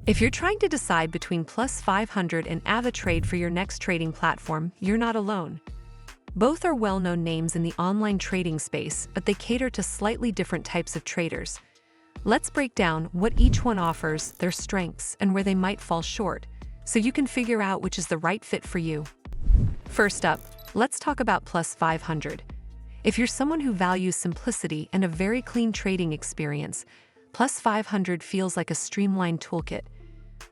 If you're trying to decide between Plus500 and AvaTrade for your next trading platform, you're not alone. Both are well-known names in the online trading space, but they cater to slightly different types of traders. Let's break down what each one offers, their strengths, and where they might fall short, so you can figure out which is the right fit for you. First up, let's talk about Plus500. If you're someone who values simplicity and a very clean trading experience, Plus500 feels like a streamlined toolkit.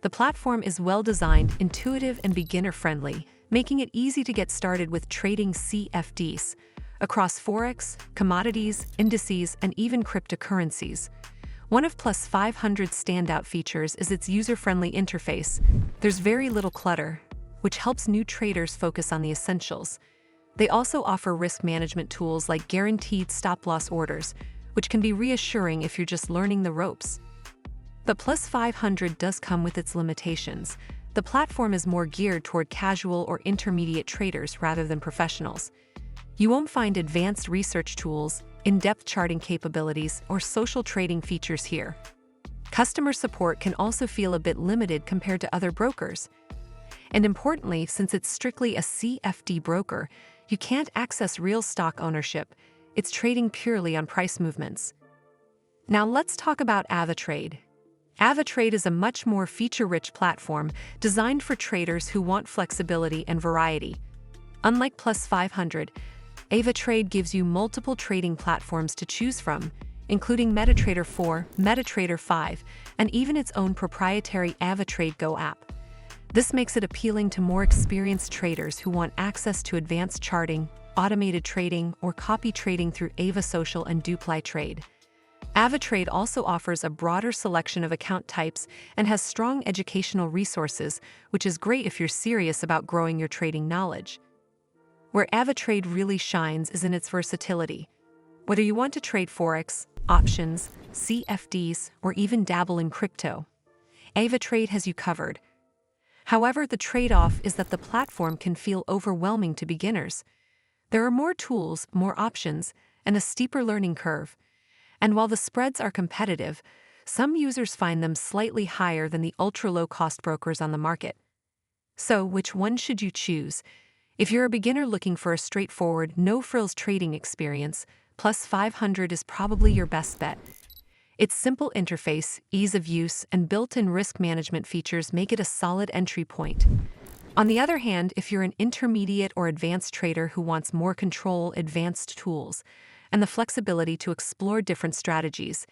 The platform is well-designed, intuitive, and beginner-friendly, making it easy to get started with trading CFDs across forex, commodities, indices, and even cryptocurrencies. One of Plus500's standout features is its user-friendly interface. There's very little clutter, which helps new traders focus on the essentials. They also offer risk management tools like guaranteed stop-loss orders, which can be reassuring if you're just learning the ropes. But Plus500 does come with its limitations. The platform is more geared toward casual or intermediate traders rather than professionals. You won't find advanced research tools, in-depth charting capabilities, or social trading features here. Customer support can also feel a bit limited compared to other brokers. And importantly, since it's strictly a CFD broker, you can't access real stock ownership. It's trading purely on price movements. Now let's talk about AvaTrade. AvaTrade is a much more feature-rich platform designed for traders who want flexibility and variety. Unlike Plus500, AvaTrade gives you multiple trading platforms to choose from, including MetaTrader 4, MetaTrader 5, and even its own proprietary AvaTrade Go app. This makes it appealing to more experienced traders who want access to advanced charting, automated trading, or copy trading through AvaSocial and DupliTrade. AvaTrade also offers a broader selection of account types and has strong educational resources, which is great if you're serious about growing your trading knowledge. Where AvaTrade really shines is in its versatility. Whether you want to trade forex, options, CFDs, or even dabble in crypto, AvaTrade has you covered. However, the trade-off is that the platform can feel overwhelming to beginners. There are more tools, more options, and a steeper learning curve. And while the spreads are competitive, some users find them slightly higher than the ultra-low-cost brokers on the market. So, which one should you choose? If you're a beginner looking for a straightforward, no-frills trading experience, Plus500 is probably your best bet. Its simple interface, ease of use, and built-in risk management features make it a solid entry point. On the other hand, if you're an intermediate or advanced trader who wants more control, advanced tools, and the flexibility to explore different strategies,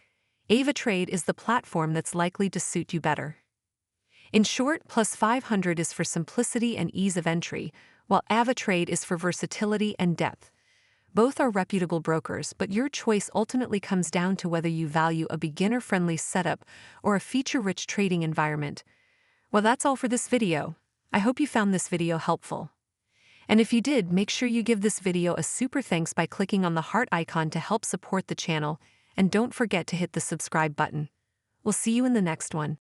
AvaTrade is the platform that's likely to suit you better. In short, Plus500 is for simplicity and ease of entry, while AvaTrade is for versatility and depth. Both are reputable brokers, but your choice ultimately comes down to whether you value a beginner-friendly setup or a feature-rich trading environment. Well, that's all for this video. I hope you found this video helpful. And if you did, make sure you give this video a super thanks by clicking on the heart icon to help support the channel, and don't forget to hit the subscribe button. We'll see you in the next one.